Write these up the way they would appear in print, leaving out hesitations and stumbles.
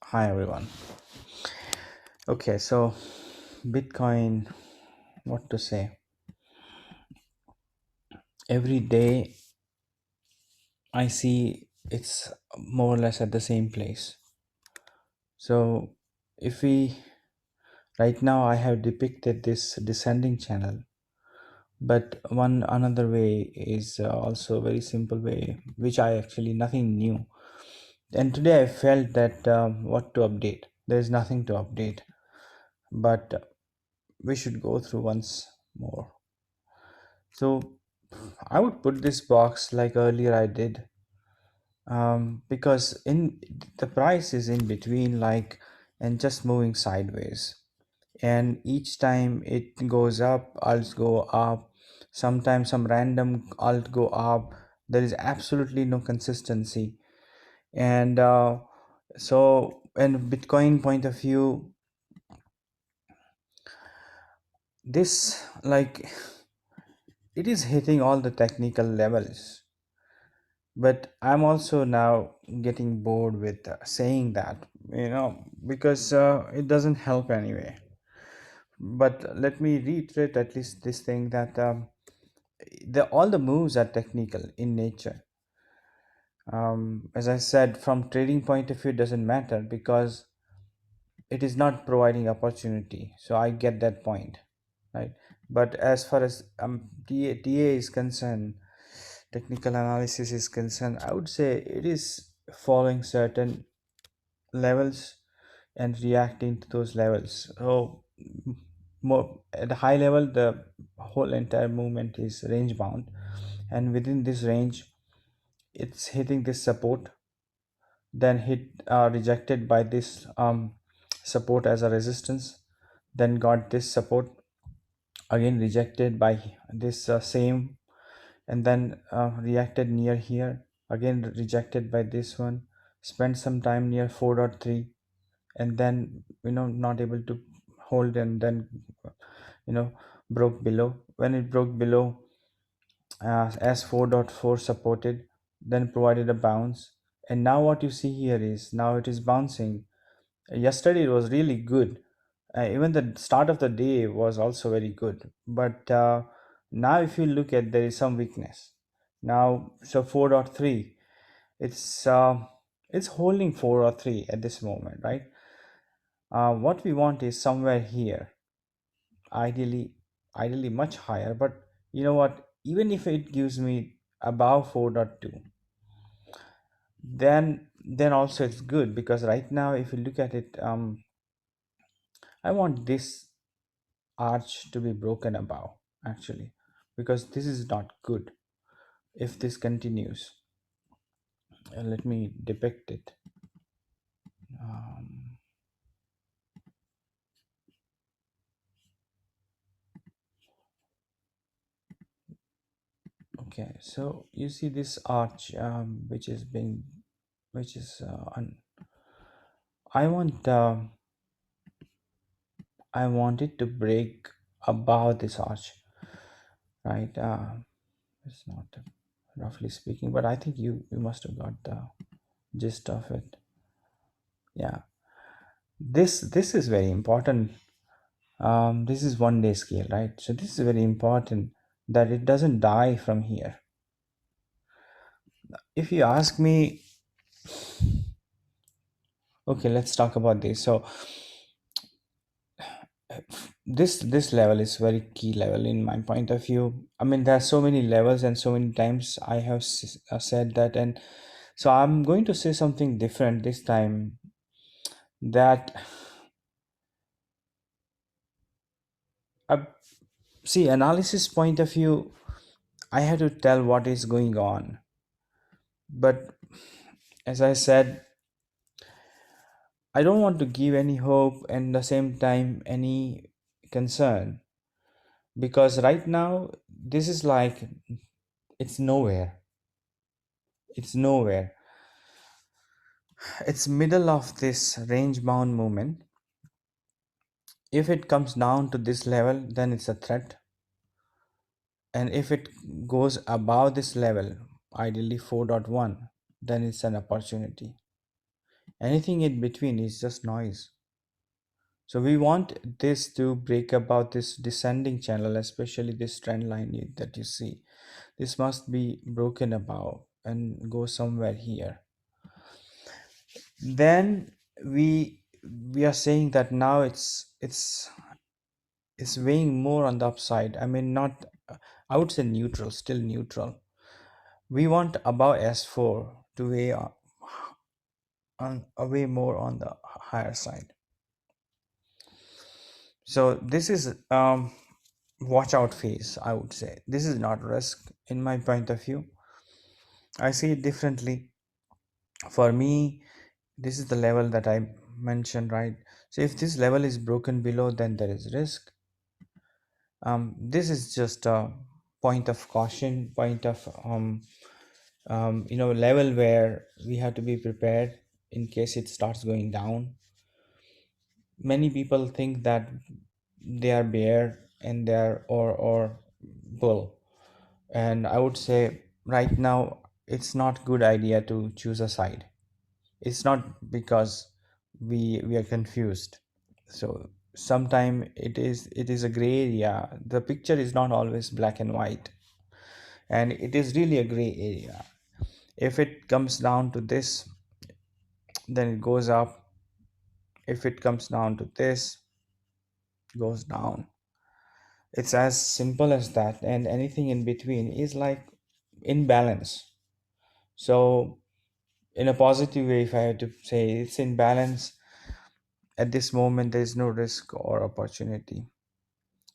Hi everyone. Okay, so Bitcoin, what to say? Every day I see it's more or less at the same place. So if we right now I have depicted this descending channel, but one another way is also a very simple way, which I actually nothing new. And today I felt that what to update. There is nothing to update, but we should go through once more. So I would put this box like earlier I did, because in the price is in between, like, and just moving sideways. And each time it goes up, alts go up. Sometimes some random alt go up. There is absolutely no consistency. And so, in Bitcoin point of view, this like it is hitting all the technical levels. But I'm also now getting bored with saying that, because it doesn't help anyway. But let me reiterate at least this thing that all the moves are technical in nature. As I said, from trading point of view, it doesn't matter because it is not providing opportunity. So I get that point, right? But as far as TA is concerned, technical analysis is concerned, I would say it is following certain levels and reacting to those levels. So more at a high level, the whole entire movement is range bound, and within this range, it's hitting this support, then hit rejected by this support as a resistance, then got this support again rejected by this same, and then reacted near here, again rejected by this one, spent some time near 4.3, and then not able to hold, and then you know broke below. When it broke below, as 4.4 supported, then provided a bounce, and now what you see here is now it is bouncing. Yesterday it was really good. Even the start of the day was also very good, but now if you look at, there is some weakness now. So 4.3, it's holding 4.3 at this moment, right? What we want is somewhere here, ideally much higher, but you know what, even if it gives me above 4.2, then also it's good, because right now if you look at it, I want this arch to be broken above, actually, because this is not good if this continues. Let me depict it. um, okay, so you see this arch, which is I want I want it to break above this arch, right? It's not roughly speaking, but I think you must have got the gist of it. Yeah, this is very important. This is 1 day scale, right? So this is very important that it doesn't die from here. If you ask me, okay, let's talk about this. So this level is very key level in my point of view. I mean, there are so many levels and so many times I have said that, and so I'm going to say something different this time. That uh, see, analysis point of view, I have to tell what is going on, but as I said, I don't want to give any hope and the same time any concern, because right now this is like it's nowhere. It's nowhere. It's middle of this range bound movement. If it comes down to this level, then it's a threat. And if it goes above this level, ideally 4.1, then it's an opportunity. Anything in between is just noise. So we want this to break about this descending channel, especially this trend line that you see. This must be broken above and go somewhere here. Then we are saying that now it's weighing more on the upside. I mean, not, I would say neutral, still neutral. We want above S4 to weigh on way more on the higher side. So this is watch out phase. I would say this is not risk in my point of view. I see it differently. For me, this is the level that I mentioned, right? So if this level is broken below, then there is risk. This is just a point of caution, point of level where we have to be prepared in case it starts going down. Many people think that they are bear and they are or bull, and I would say right now it's not good idea to choose a side. It's not because we are confused. So sometime it is a gray area. The picture is not always black and white, and it is really a gray area. If it comes down to this, then it goes up. If it comes down to this, goes down. It's as simple as that, and anything in between is like imbalance. So in a positive way, if I had to say, it's in balance. At this moment there is no risk or opportunity,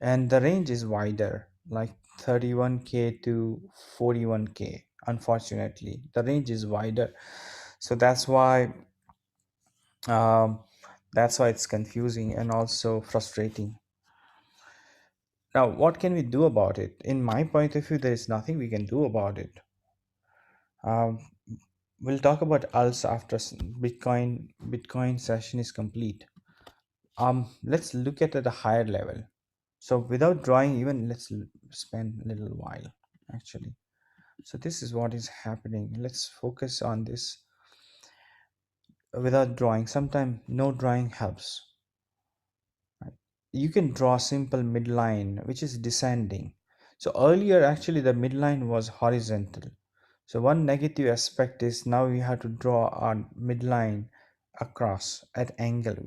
and the range is wider, like 31k to 41k. Unfortunately the range is wider, so um, that's why it's confusing and also frustrating. Now what can we do about it? In my point of view, there is nothing we can do about it. um, we'll talk about alts after bitcoin session is complete. Let's look at a higher level. So without drawing, even let's spend a little while actually. So this is what is happening. Let's focus on this without drawing. Sometimes no drawing helps, right? You can draw simple midline which is descending. So earlier actually the midline was horizontal. So one negative aspect is now we have to draw our midline across at angle,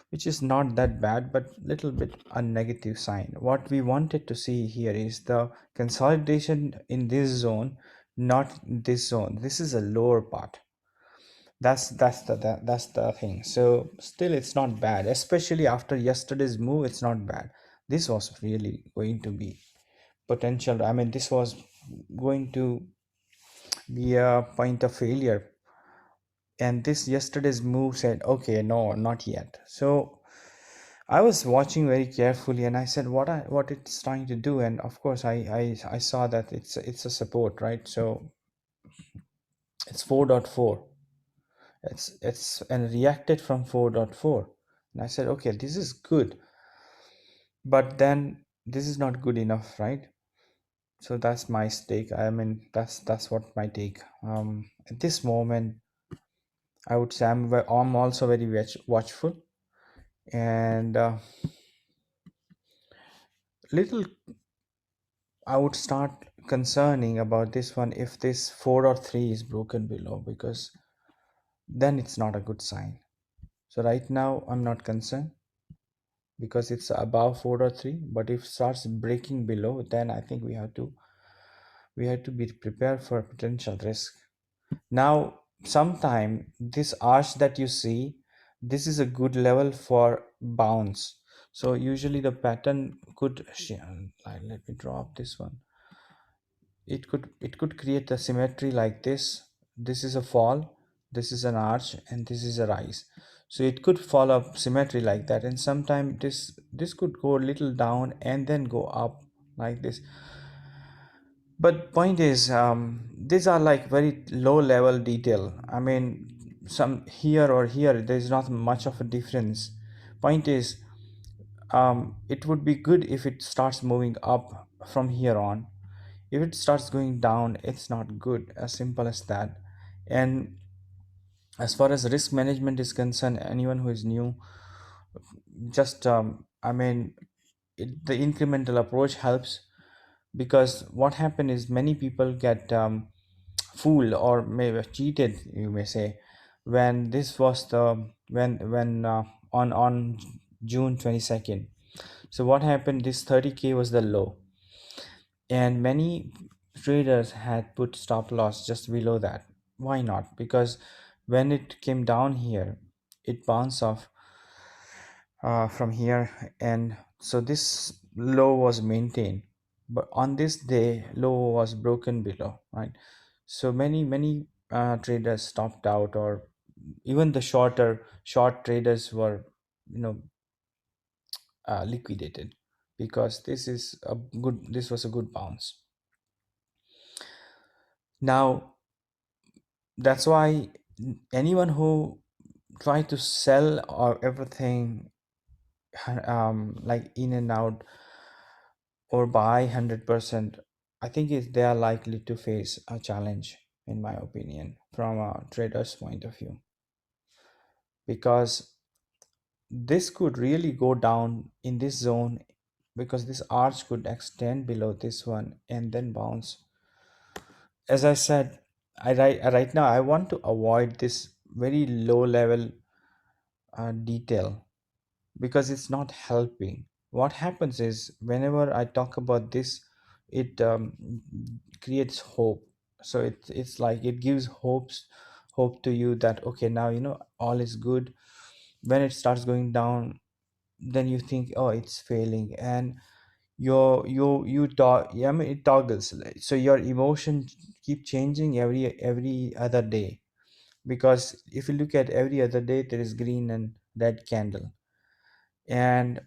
which is not that bad, but little bit a negative sign. What we wanted to see here is the consolidation in this zone, not this zone. This is a lower part. That's the thing. So still it's not bad, especially after yesterday's move. It's not bad. This was really going to be potential. I mean, this was going to be a point of failure, and this yesterday's move said, okay, no, not yet. So I was watching very carefully, and I said, what it's trying to do. And of course I saw that it's a support, right? So it's 4.4. It's and reacted from 4.4. And I said, okay, this is good, but then this is not good enough, right? So that's my stake. I mean, that's what my take. At this moment, I would say I'm also very watchful, and little I would start concerning about this one if this 4 or 3 is broken below, because then it's not a good sign. So right now I'm not concerned because it's above 4 or 3, but if it starts breaking below, then I think we have to be prepared for potential risk. Now sometime this arch that you see, this is a good level for bounce. So usually the pattern could let me draw up this one. It could create a symmetry like this. This is a fall, this is an arch, and this is a rise. So it could follow up symmetry like that, and sometime this could go a little down and then go up like this. But point is, these are like very low level detail. I mean, some here or here there's not much of a difference. Point is, it would be good if it starts moving up from here on. If it starts going down, it's not good, as simple as that. And As far as risk management is concerned, anyone who is new, just I mean, the incremental approach helps, because what happened is many people get fooled or maybe cheated, you may say, when this was the when on June 22nd. So what happened, this 30K was the low, and many traders had put stop loss just below that. Why not? Because when it came down here, it bounced off from here, and so this low was maintained, but on this day low was broken below, right? So many traders stopped out, or even the short traders were, you know, liquidated, because this was a good bounce. Now that's why anyone who try to sell or everything, like in and out, or buy 100%, I think they are likely to face a challenge, in my opinion, from a trader's point of view, because this could really go down in this zone, because this arch could extend below this one and then bounce. As I said, right now I want to avoid this very low level detail, because it's not helping. What happens is, whenever I talk about this, it creates hope. So it's like it gives hope to you that, okay, now you know all is good. When it starts going down, then you think, oh, it's failing, and I mean, it toggles, like, so your emotions keep changing every other day, because if you look at every other day, there is green and red candle. And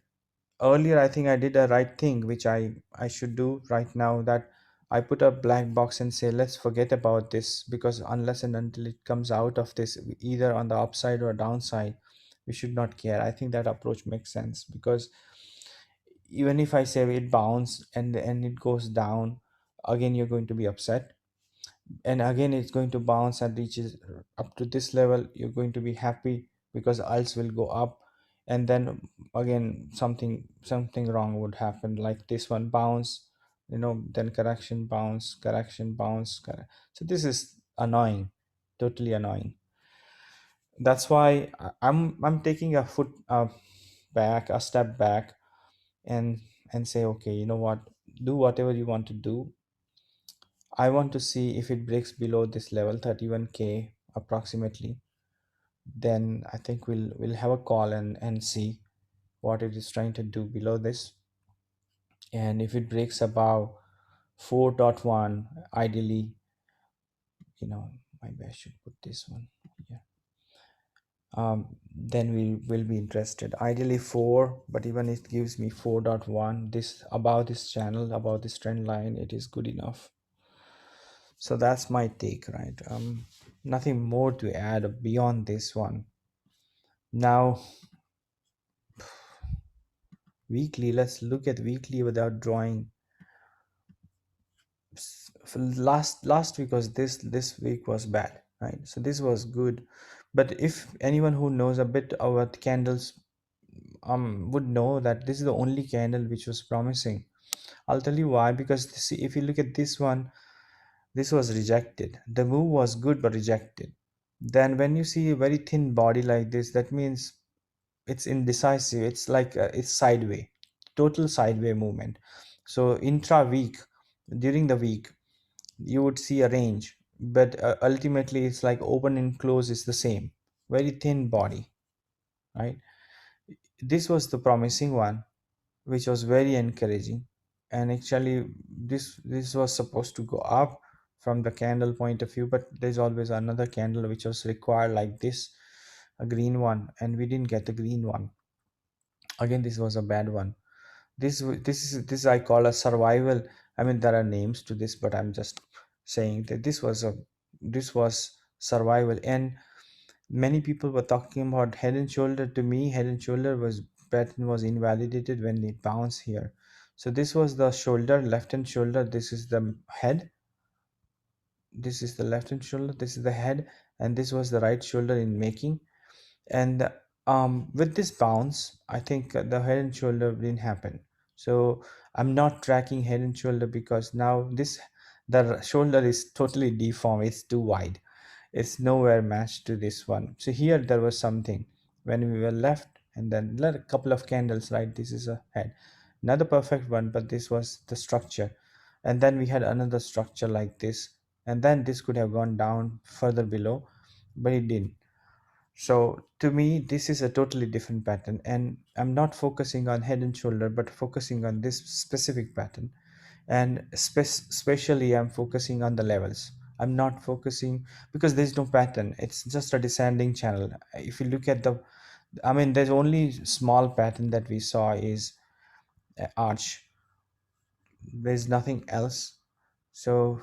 earlier I think I did a right thing, which I should do right now, that I put a black box and say, let's forget about this, because unless and until it comes out of this, either on the upside or downside, we should not care. I think that approach makes sense, because even if I say it bounce and it goes down again, you're going to be upset, and again it's going to bounce and reaches up to this level, you're going to be happy, because else will go up, and then again something wrong would happen, like this one bounce, you know, then correction, bounce, correction, bounce, so this is annoying, totally annoying. That's why I'm taking a foot back, a step back, and say, okay, you know what, do whatever you want to do. I want to see if it breaks below this level 31K approximately, then I think we'll have a call and see what it is trying to do below this. And if it breaks above 4.1, ideally, you know, maybe I should put this one here. Then we will be interested. Ideally 4, but even if it gives me 4.1, this above this channel, above this trend line, it is good enough. So that's my take, right? Nothing more to add beyond this one. Now, weekly, let's look at weekly without drawing. Last week was this week was bad, right? So this was good, but if anyone who knows a bit about candles would know that this is the only candle which was promising. I'll tell you why. Because see, if you look at this one, this was rejected. The move was good but rejected. Then when you see a very thin body like this, that means it's indecisive. It's like it's sideway, total sideway movement. So intra week, during the week, you would see a range, but ultimately it's like open and close is the same, very thin body, right? This was the promising one, which was very encouraging. And actually this was supposed to go up from the candle point of view, but there's always another candle which was required, like this, a green one, and we didn't get the green one. Again, this was a bad one. This I call a survival. I mean, there are names to this, but I'm just saying that this was survival. And many people were talking about head and shoulder. To me, head and shoulder was pattern was invalidated when it bounced here. So this was the shoulder, left hand shoulder. This is the head. This is the left hand shoulder. This is the head, and this was the right shoulder in making. And with this bounce, I think the head and shoulder didn't happen. So I'm not tracking head and shoulder because now this the shoulder is totally deformed, it's too wide, it's nowhere matched to this one. So here there was something when we were left, and then let a couple of candles, right? This is a head, not the perfect one, but this was the structure. And then we had another structure like this, and then this could have gone down further below, but it didn't. So to me, this is a totally different pattern, and I'm not focusing on head and shoulder, but focusing on this specific pattern. And especially, I'm focusing on the levels. I'm not focusing because there's no pattern. It's just a descending channel. If you look at the, I mean, there's only small pattern that we saw is arch. There's nothing else. So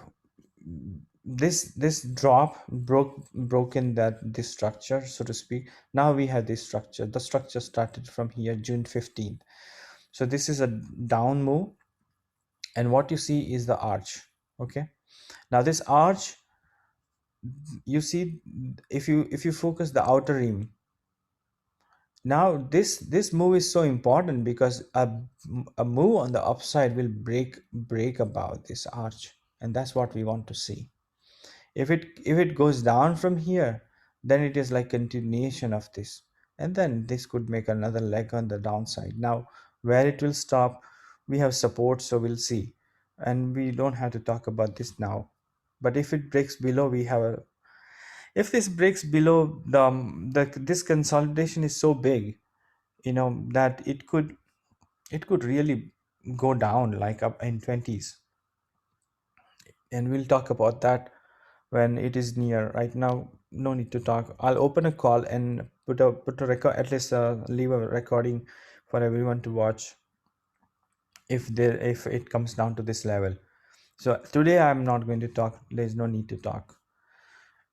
this drop broken that this structure, so to speak. Now we have this structure. The structure started from here June 15th. So this is a down move, and what you see is the arch. Okay, now this arch, you see, if you focus the outer rim, now this move is so important because a move on the upside will break about this arch, and that's what we want to see. If it goes down from here, then it is like continuation of this, and then this could make another leg on the downside. Now where it will stop, we have support, so we'll see, and we don't have to talk about this now. But if it breaks below, we have a, if this breaks below the this consolidation is so big, that it could really go down like up in 20s, and we'll talk about that when it is near. Right now, no need to talk. I'll open a call and put a record, at least leave a recording for everyone to watch if it comes down to this level. So today I'm not going to talk. There's no need to talk.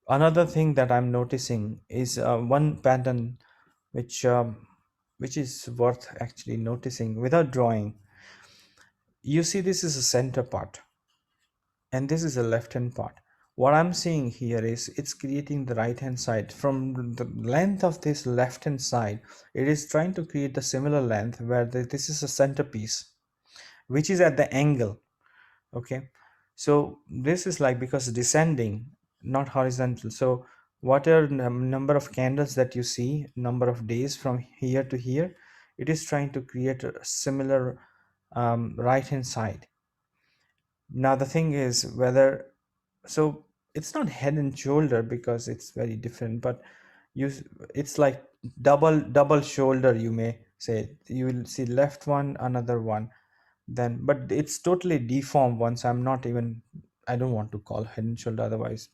Another thing that I'm noticing is one pattern which which is worth actually noticing without drawing. You see, this is a center part, and this is a left hand part. What I'm seeing here is it's creating the right hand side. From the length of this left hand side, it is trying to create the similar length where this is a centerpiece which is at the angle. Okay, so this is like, because descending, not horizontal. So whatever number of candles that you see, number of days from here to here, it is trying to create a similar right hand side. Now the thing is whether, so it's not head and shoulder because it's very different, but you it's like double shoulder, you may say. You will see left one, another one, then, but it's totally deformed once. I don't want to call head and shoulder, otherwise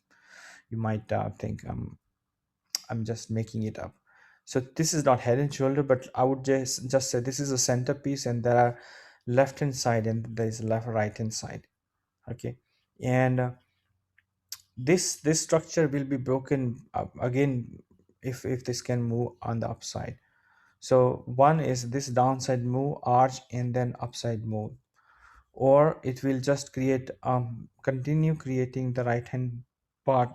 you might think I'm just making it up. So this is not head and shoulder, but I would just say this is a centerpiece, and there are left hand side and there is left right hand side. Okay, and this structure will be broken up again if this can move on the upside. So one is this downside move, arch, and then upside move, or it will just create continue creating the right hand part,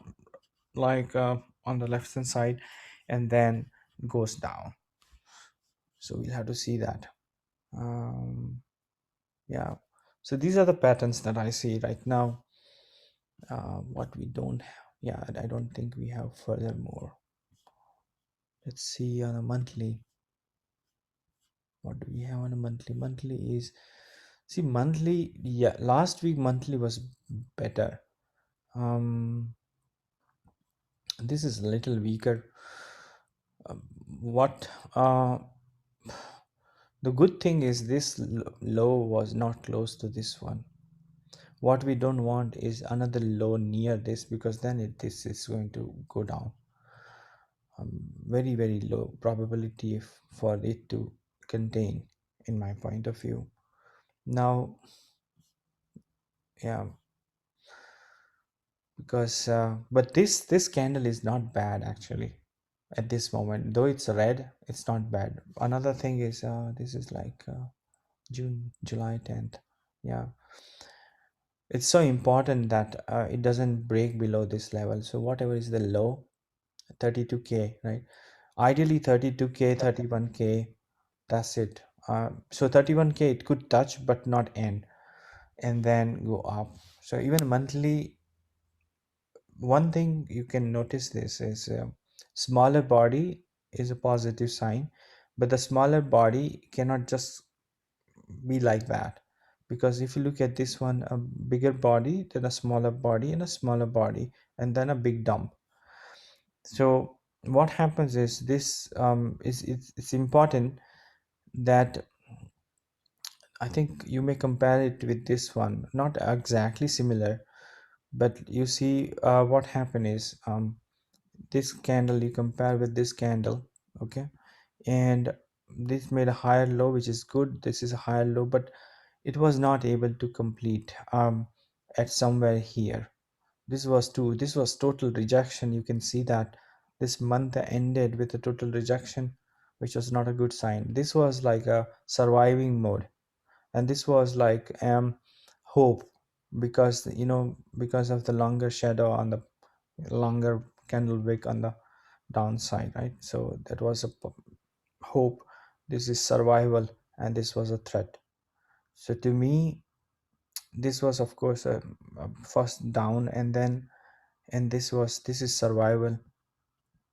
like on the left hand side, and then goes down. So we'll have to see that. Yeah, so these are the patterns that I see right now. What we don't have, yeah, I don't think we have furthermore. Let's see on a monthly. What do we have on a monthly? Monthly is, see, monthly, yeah, last week monthly was better. This is a little weaker. What the good thing is, this low was not close to this one. What we don't want is another low near this, because then this is going to go down. Very low probability for it to contain, in my point of view. Now, yeah, because but this candle is not bad actually at this moment, though it's red, it's not bad. Another thing is this is like June, July 10th. Yeah, it's so important that it doesn't break below this level. So whatever is the low, 32K, right? Ideally 32K, 31K, that's it. So 31K it could touch but not end, and then go up. So even monthly, one thing you can notice this is smaller body is a positive sign, but the smaller body cannot just be like that, because if you look at this one, a bigger body, then a smaller body, and a smaller body, and then a big dump. So what happens is this it's important that I think you may compare it with this one, not exactly similar, but you see what happened is this candle you compare with this candle, okay, and this made a higher low, which is good. This is a higher low, but it was not able to complete at somewhere here. This was total rejection. You can see that this month ended with a total rejection, which was not a good sign. This was like a surviving mode, and this was like hope, because because of the longer shadow on the longer candle wick on the downside, right? So that was a hope. This is survival, and this was a threat. So to me, this was of course a first down, and then and this is survival,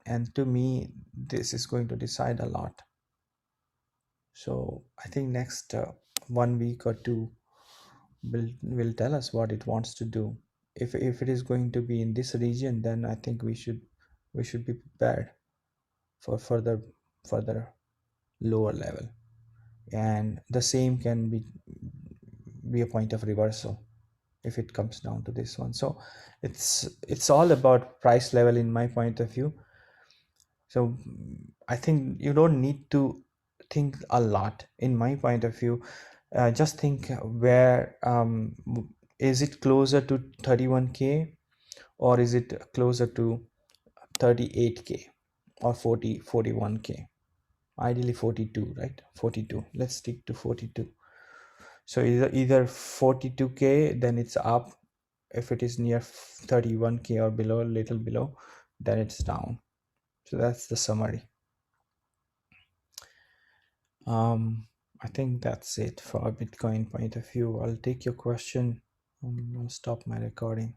and to me this is going to decide a lot. So I think next 1 week or two will tell us what it wants to do. If it is going to be in this region, then I think we should be prepared for further lower level, and the same can be a point of reversal if it comes down to this one. So it's all about price level in my point of view. So I think you don't need to think a lot in my point of view. Just think where is it closer to 31K, or is it closer to 38K, or 41K? Ideally 42, right? 42, let's stick to 42. So either 42K, then it's up. If it is near 31K or below, little below, then it's down. So that's the summary. um I think that's it for a Bitcoin point of view. I'll take your question. I'll stop my recording.